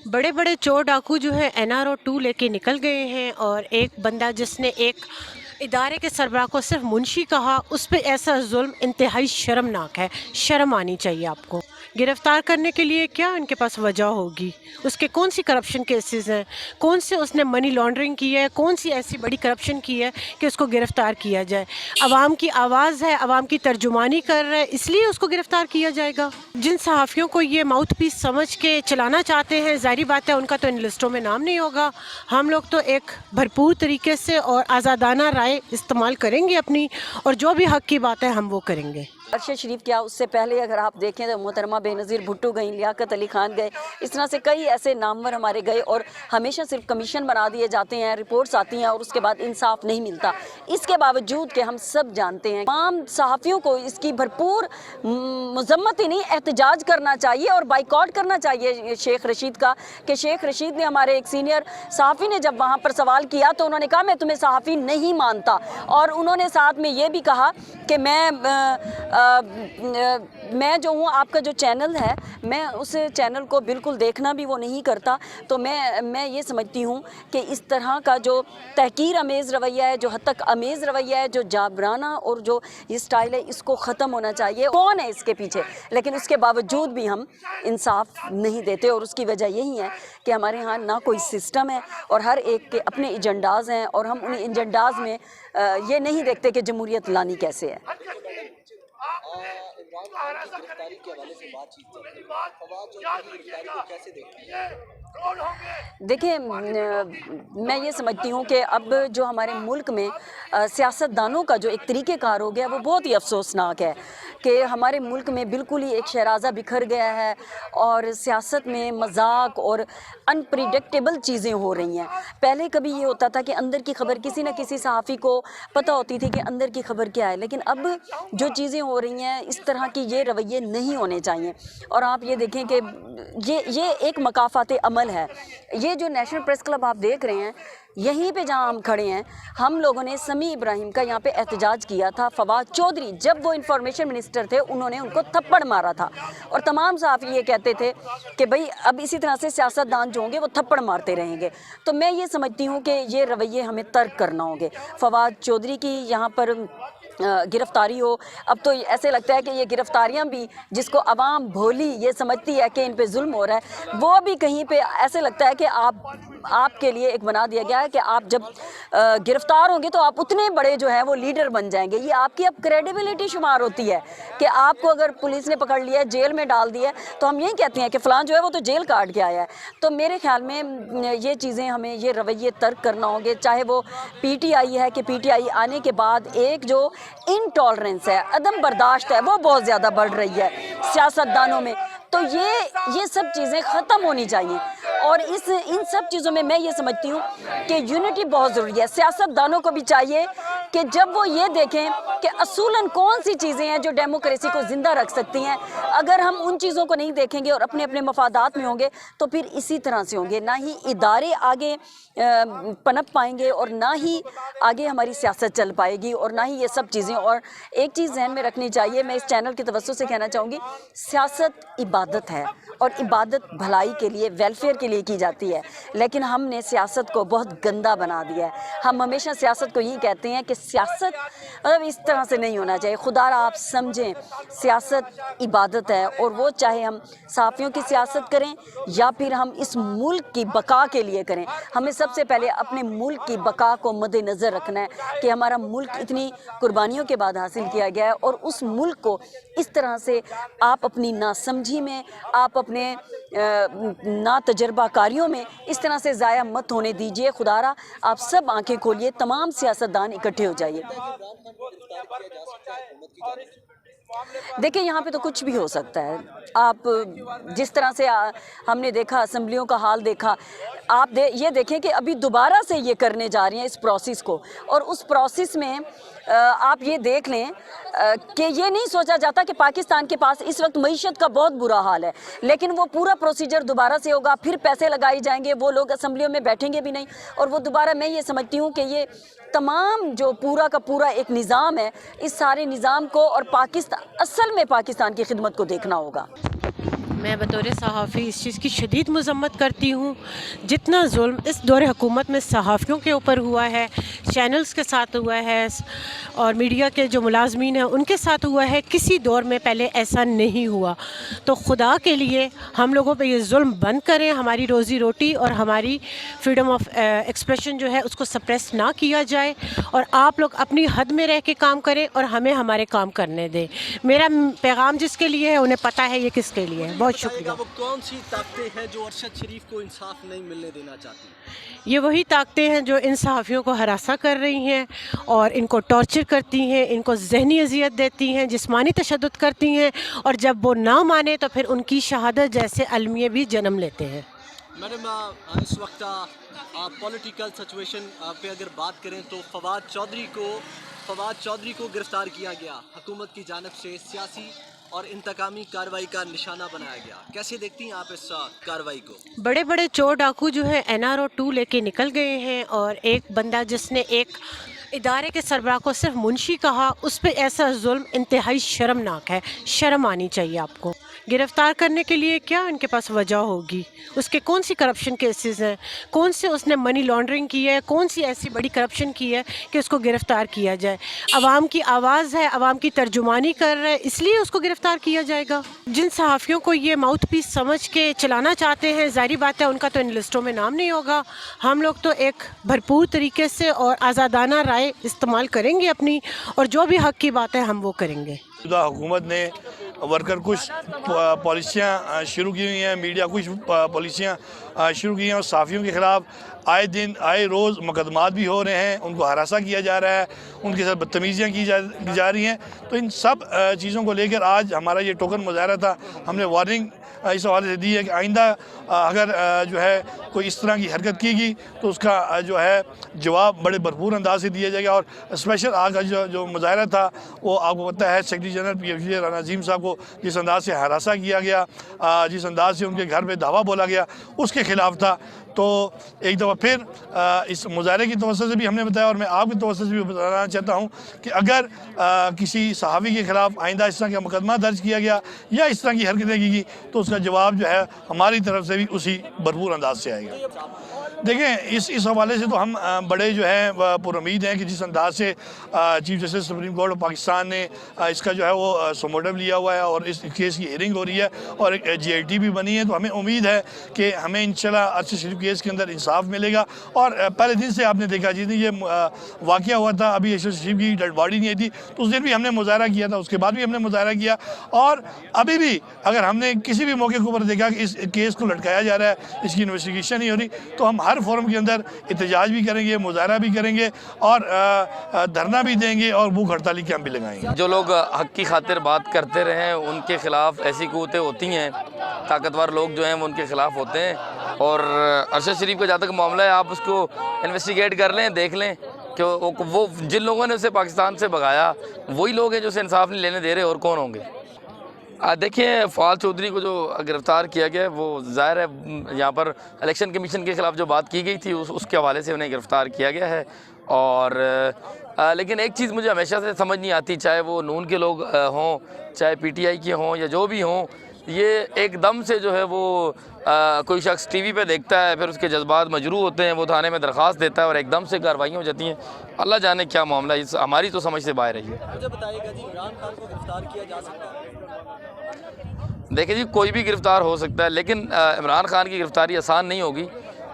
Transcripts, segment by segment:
बड़े बड़े चोर डाकू जो है NRO 2 लेके निकल गए हैं और एक बंदा जिसने एक इदारे के सरबराह को सिर्फ मुंशी कहा, उस पे ऐसा जुल्म इंतहाई शर्मनाक है। शर्म आनी चाहिए आपको। गिरफ्तार करने के लिए क्या उनके पास वजह होगी? उसके कौन सी करप्शन केसेस हैं? कौन से उसने मनी लॉन्ड्रिंग की है? कौन सी ऐसी बड़ी करप्शन की है कि उसको गिरफ्तार किया जाए? आवाम की आवाज़ है, आवाम की तर्जुमानी कर रहा है, इसलिए उसको गिरफ्तार किया जाएगा। जिन सहाफ़ियों को ये माउथ पीस समझ के चलाना चाहते हैं, ज़ाहिर बात है उनका तो इन लिस्टों में नाम नहीं होगा। हम लोग तो एक भरपूर तरीके से और आज़ादाना राय इस्तेमाल करेंगे अपनी, और जो भी हक़ की बात है हम वो करेंगे। अरशद शरीफ क्या, उससे पहले अगर आप देखें तो मोहतरमा बेनज़ीर भुट्टो गई, लियाकत अली खान गए, इस तरह से कई ऐसे नामवर हमारे गए और हमेशा सिर्फ कमीशन बना दिए जाते हैं, रिपोर्ट्स आती हैं और उसके बाद इंसाफ नहीं मिलता। इसके बावजूद कि हम सब जानते हैं, तमाम सहाफ़ियों को इसकी भरपूर मजम्मत ही नहीं, एहतजाज करना चाहिए और बाइकआउट करना चाहिए शेख रशीद का। कि शेख रशीद ने, हमारे एक सीनियर सहाफ़ी ने जब वहाँ पर सवाल किया तो उन्होंने कहा मैं तुम्हें सहाफ़ी नहीं मानता, और उन्होंने साथ में ये भी कहा कि मैं जो हूँ, आपका जो चैनल है, मैं उस चैनल को बिल्कुल देखना भी वो नहीं करता। तो मैं ये समझती हूँ कि इस तरह का जो तहकीर अमेज़ रवैया है, जो हद तक अमेज़ रवैया है, जो जाबराना और जो ये स्टाइल है, इसको ख़त्म होना चाहिए। कौन है इसके पीछे? लेकिन उसके बावजूद भी हम इंसाफ नहीं देते, और उसकी वजह यही है कि हमारे यहाँ ना कोई सिस्टम है और हर एक के अपने एजेंडाज़ हैं, और हम उन एजेंडाज़ में ये नहीं देखते कि जमहूरियत लानी कैसे है। इमरान खान की गिरफ्तारी के हवाले से बातचीत चल रही है। फवाद चौधरी की गिरफ्तारी को कैसे देखती हैं? देखिए, मैं ये समझती हूँ कि अब जो हमारे मुल्क में सियासतदानों का जो एक तरीक़ेकार हो गया, वो बहुत ही अफसोसनाक है कि हमारे मुल्क में बिल्कुल ही एक शहराज़ा बिखर गया है और सियासत में मजाक और अनप्रिडिक्टेबल चीज़ें हो रही हैं। पहले कभी ये होता था कि अंदर की खबर किसी न किसी सहाफ़ी को पता होती थी कि अंदर की खबर क्या है, लेकिन अब जो चीज़ें हो रही हैं, इस तरह की ये रवैये नहीं होने चाहिए। और आप ये देखें कि ये एक मकाफ़ात अमल है। ये जो नेशनल प्रेस क्लब आप देख रहे हैं, यहीं पे जहां हम खड़े हैं, हम लोगों ने समी इब्राहिम का यहाँ पे एहतजाज किया था। फवाद चौधरी जब वो इंफॉर्मेशन मिनिस्टर थे, उन्होंने उनको थप्पड़ मारा था, और तमाम सहाफ़ी ये कहते थे कि भाई अब इसी तरह से सियासतदान जो होंगे वो थप्पड़ मारते रहेंगे। तो मैं ये समझती हूँ कि ये रवैये हमें तर्क करना होंगे। फवाद चौधरी की यहाँ पर गिरफ्तारी हो, अब तो ऐसे लगता है कि ये गिरफ्तारियां भी, जिसको अवाम भोली ये समझती है कि इन पे जुल्म हो रहा है, वो भी कहीं पे ऐसे लगता है कि आपके लिए एक बना दिया गया है कि आप जब गिरफ्तार होंगे तो आप उतने बड़े जो है वो लीडर बन जाएंगे। ये आपकी अब क्रेडिबिलिटी शुमार होती है कि आपको अगर पुलिस ने पकड़ लिया है, जेल में डाल दिया है, तो हम यही कहते हैं कि फ़लाँ जो है वो तो जेल काट के आया है। तो मेरे ख्याल में ये चीज़ें, हमें ये रवैये तर्क करना होंगे। चाहे वो PTI है कि PTI आने के बाद एक जो इनटॉलरेंस है, अदम बर्दाश्त है, वो बहुत ज़्यादा बढ़ रही है सियासतदानों में। तो ये सब चीज़ें ख़त्म होनी चाहिए, और इन सब चीज़ों में मैं ये समझती हूँ कि यूनिटी बहुत ज़रूरी है। सियासतदानों को भी चाहिए कि जब वो ये देखें कि असूलन कौन सी चीज़ें हैं जो डेमोक्रेसी को ज़िंदा रख सकती हैं, अगर हम उन चीज़ों को नहीं देखेंगे और अपने अपने मफादात में होंगे, तो फिर इसी तरह से होंगे। ना ही इदारे आगे पनप पाएंगे, और ना ही आगे हमारी सियासत चल पाएगी, और ना ही ये सब चीज़ें। और एक चीज़ ज़हन में रखनी चाहिए, मैं इस चैनल की तवज्जो से कहना चाहूँगी, सियासत इबादत है, और इबादत भलाई के लिए, वेलफेयर के लिए की जाती है, लेकिन हमने सियासत को बहुत गंदा बना दिया है। हम हमेशा सियासत को यही कहते हैं कि सियासत मतलब इस तरह से नहीं होना चाहिए। खुदारा आप समझें, सियासत इबादत है, और वो चाहे हम सहाफ़ियों की सियासत करें या फिर हम इस मुल्क की बका के लिए करें, हमें सबसे पहले अपने मुल्क की बका को मद्देनज़र रखना है कि हमारा मुल्क इतनी कुर्बानियों के बाद हासिल किया गया है, और उस मुल्क को इस तरह से आप अपनी नासमझी में, आप अपने ना तजर्बाकारियों में इस तरह से ज़ाया मत होने दीजिए। खुदारा आप सब आंखें खोलिए, तमाम सियासतदान इकट्ठे हो जाइए। देखिए, यहाँ पे तो कुछ भी हो सकता है। आप जिस तरह से हमने देखा, असेंबलियों का हाल देखा, आप ये देखें कि अभी दोबारा से ये करने जा रही हैं इस प्रोसेस को, और उस प्रोसेस में आप ये देख लें कि ये नहीं सोचा जाता कि पाकिस्तान के पास इस वक्त मईशत का बहुत बुरा हाल है, लेकिन वो पूरा प्रोसीजर दोबारा से होगा, फिर पैसे लगाए जाएंगे, वो लोग असेंबलियों में बैठेंगे भी नहीं, और वो दोबारा, मैं ये समझती हूँ कि ये तमाम जो पूरा का पूरा एक निज़ाम है, इस सारे निज़ाम को और पाकिस्तान, असल में पाकिस्तान की खिदमत को देखना होगा। मैं बतौर सहाफ़ी इस चीज़ की शदीद मज़म्मत करती हूँ। जितना जुल्म इस दौर हुकूमत में सहाफ़ियों के ऊपर हुआ है, चैनल्स के साथ हुआ है और मीडिया के जो मुलाजमीन हैं उनके साथ हुआ है, किसी दौर में पहले ऐसा नहीं हुआ। तो खुदा के लिए हम लोगों पे ये जुल्म बंद करें, हमारी रोज़ी रोटी और हमारी फ्रीडम ऑफ एक्सप्रेशन जो है उसको सप्रेस ना किया जाए और आप लोग अपनी हद में रह के काम करें और हमें हमारे काम करने दें। मेरा पैगाम जिसके लिए है उन्हें पता है ये किसके लिए है। बहुत शुक्रिया। वो कौन सी ताकतें हैं जो अरशद शरीफ को इंसाफ नहीं मिलने देना चाहती? ये वही ताकतें हैं जो इन सहाफ़ियों को हरासा कर रही हैं और इनको टॉर्चर करती हैं, इनको ज़हनी अजियत देती हैं, जिस्मानी तशद्दुद करती हैं और जब वो ना माने तो फिर उनकी शहादत जैसे अलमिए भी जन्म लेते हैं। मैडम, इस वक्त पॉलिटिकल सिचुएशन पे अगर बात करें तो फवाद चौधरी को गिरफ्तार किया गया, हुकूमत की जानिब से सियासी और इंतकामी कार्रवाई का निशाना बनाया गया। कैसे देखती हैं आप इस कार्रवाई को? बड़े बड़े चोर डाकू जो है NRO 2 लेके निकल गए हैं और एक बंदा जिसने एक इदारे के सरबराह को सिर्फ मुंशी कहा, उस पे ऐसा जुल्म इंतहाई शर्मनाक है। शर्म आनी चाहिए आपको। गिरफ़्तार करने के लिए क्या इनके पास वजह होगी? उसके कौन सी करप्शन केसेस हैं? कौन से उसने मनी लॉन्ड्रिंग की है? कौन सी ऐसी बड़ी करप्शन की है कि उसको गिरफ़्तार किया जाए? आवाम की आवाज़ है, आवाम की तर्जुमानी कर रहा है, इसलिए उसको गिरफ़्तार किया जाएगा। जिन सहाफ़ियों को ये माउथ पीस समझ के चलाना चाहते हैं, ज़ाहिर बात है उनका तो इन लिस्टों में नाम नहीं होगा। हम लोग तो एक भरपूर तरीके से और आज़ादाना राय इस्तेमाल करेंगे अपनी, और जो भी हक़ की बात है हम वो करेंगे। हुकूमत ने वर्कर कुछ पॉलिसियाँ शुरू की हुई हैं, मीडिया कुछ पॉलिसियाँ शुरू की हैं और सहाफ़ियों के ख़िलाफ़ आए रोज़ मुकदमात भी हो रहे हैं, उनको हरासा किया जा रहा है, उनके साथ बदतमीज़ियाँ की जा रही हैं। तो इन सब चीज़ों को लेकर आज हमारा ये टोकन मुज़ाहरा था। हमने वार्निंग इस हवाले से दी है कि आइंदा अगर जो है कोई इस तरह की हरकत कीगी तो उसका जो है जवाब बड़े भरपूर अंदाज से दिया जाएगा। और स्पेशल आज का जो मुज़ाहरा था वो आपको पता है सेक्रेटरी जनरल PFG राना अज़ीम साहब को जिस अंदाज से हरासा किया गया, जिस अंदाज से उनके घर पे धावा बोला गया, उसके ख़िलाफ़ था। तो एक दफ़ा फिर इस मुज़ाहरे की तवज्जो से भी हमने बताया और मैं आपकी तवज्जो से भी बताना चाहता हूँ कि अगर किसी सहाफ़ी के ख़िलाफ़ आइंदा इस तरह का मुकदमा दर्ज किया गया या इस तरह की हरकतें की गई तो उसका जवाब जो है हमारी तरफ से भी उसी भरपूर अंदाज से आएगा। देखें, इस हवाले से तो हम बड़े जो है पुरुमीद हैं कि जिस अंदाज से chief justice supreme court of Pakistan ने इसका जो है वो सुमोटव लिया हुआ है और इस केस की हियरिंग हो रही है और एक GIT भी बनी है, तो हमें उम्मीद है कि हमें इंशाल्लाह अरशद शरीफ केस के अंदर इंसाफ मिलेगा। और पहले दिन से आपने देखा जिस दिन ये वाक़या हुआ था, अभी अरशद शरीफ की डेड बॉडी नहीं आई थी, तो उस दिन भी हमने मुज़ाहरा किया था, उसके बाद भी हमने मुज़ाहरा किया। और अभी भी अगर हमने किसी भी मौके के ऊपर देखा कि इस केस को लटकाया जा रहा है, इसकी इन्वेस्टिगेशन नहीं हो रही, तो हम हर फोरम के अंदर एहतजाज भी करेंगे, मुज़ाहरा भी करेंगे और धरना भी देंगे और भूख हड़ताली कैंप भी लगाएंगे। जो लोग हक़ की खातिर बात करते रहे उनके ख़िलाफ़ ऐसी क़ुव्वतें होती हैं, ताकतवर लोग जो हैं वो उनके ख़िलाफ़ होते हैं। और अरशद शरीफ का जहाँ तक मामला है आप उसको इन्वेस्टिगेट कर लें, देख लें कि वो जिन लोगों ने उसे पाकिस्तान से भगाया वही लोग हैं जो उसे इंसाफ नहीं लेने दे रहे, और कौन होंगे? देखिए, फवाद चौधरी को जो गिरफ़्तार किया गया है वो ज़ाहिर है यहाँ पर इलेक्शन कमीशन के ख़िलाफ़ जो बात की गई थी उसके हवाले से उन्हें गिरफ़्तार किया गया है। और लेकिन एक चीज़ मुझे हमेशा से समझ नहीं आती, चाहे वो नून के लोग हों, चाहे PTI के हों या जो भी हों, ये एकदम से जो है वो कोई शख्स TV पे देखता है, फिर उसके जज्बात मजरू होते हैं, वो थाने में दरख्वास्त देता है और एकदम से कार्रवाइयाँ हो जाती हैं। अल्लाह जाने क्या मामला है, हमारी तो समझ से बाहर रही है। मुझे बताइएगा जी, इमरान खान को गिरफ्तार किया जा सकता है? देखिए जी, कोई भी गिरफ़्तार हो सकता है, लेकिन इमरान खान की गिरफ़्तारी आसान नहीं होगी,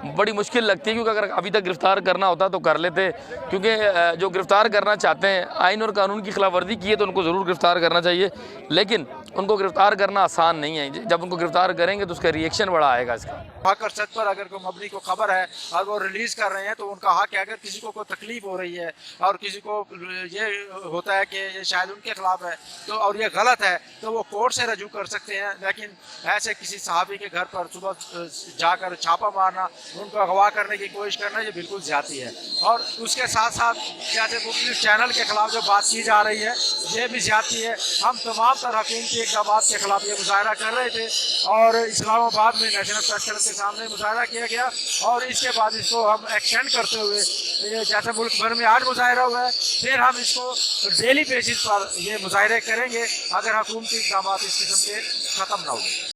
बड़ी मुश्किल लगती है। क्योंकि अगर अभी तक गिरफ़्तार करना होता तो कर लेते, क्योंकि जो गिरफ़्तार करना चाहते हैं आइन और कानून की खिलाफ वर्जी की है तो उनको ज़रूर गिरफ़्तार करना चाहिए, लेकिन उनको गिरफ़्तार करना आसान नहीं है। जब उनको गिरफ़्तार करेंगे तो उसका रिएक्शन बड़ा आएगा। इसका हक अरशद पर अगर कोई मबनी को खबर है और वो रिलीज़ कर रहे हैं तो उनका हक है। अगर किसी को कोई तकलीफ़ हो रही है और किसी को ये होता है कि ये शायद उनके ख़िलाफ़ है तो और ये गलत है तो वो कोर्ट से रजू कर सकते हैं। लेकिन ऐसे किसी सहाफ़ी के घर पर सुबह जाकर छापा मारना, उनको अगवा करने की कोशिश करना, ये बिल्कुल ज़्यादती है। और उसके साथ साथ जैसे मुख्तलिफ चैनल के ख़िलाफ़ जो बात की जा रही है ये भी ज़्यादती है। हम तमाम तरहकीन की इक़दामात के ख़िलाफ़ ये मुज़ाहरा कर रहे थे और इस्लामाबाद में नेशनल प्रेस क्लब के सामने मुज़ाहरा किया गया और इसके बाद इसको हम एक्सटेंड करते हुए ये जैसे मुल्क भर में आज मुज़ाहरा हुआ है, फिर हम इसको डेली बेसिस पर ये मुज़ाहरे करेंगे अगर हुकूमती इक़दामात इस किस्म के ख़त्म ना हो।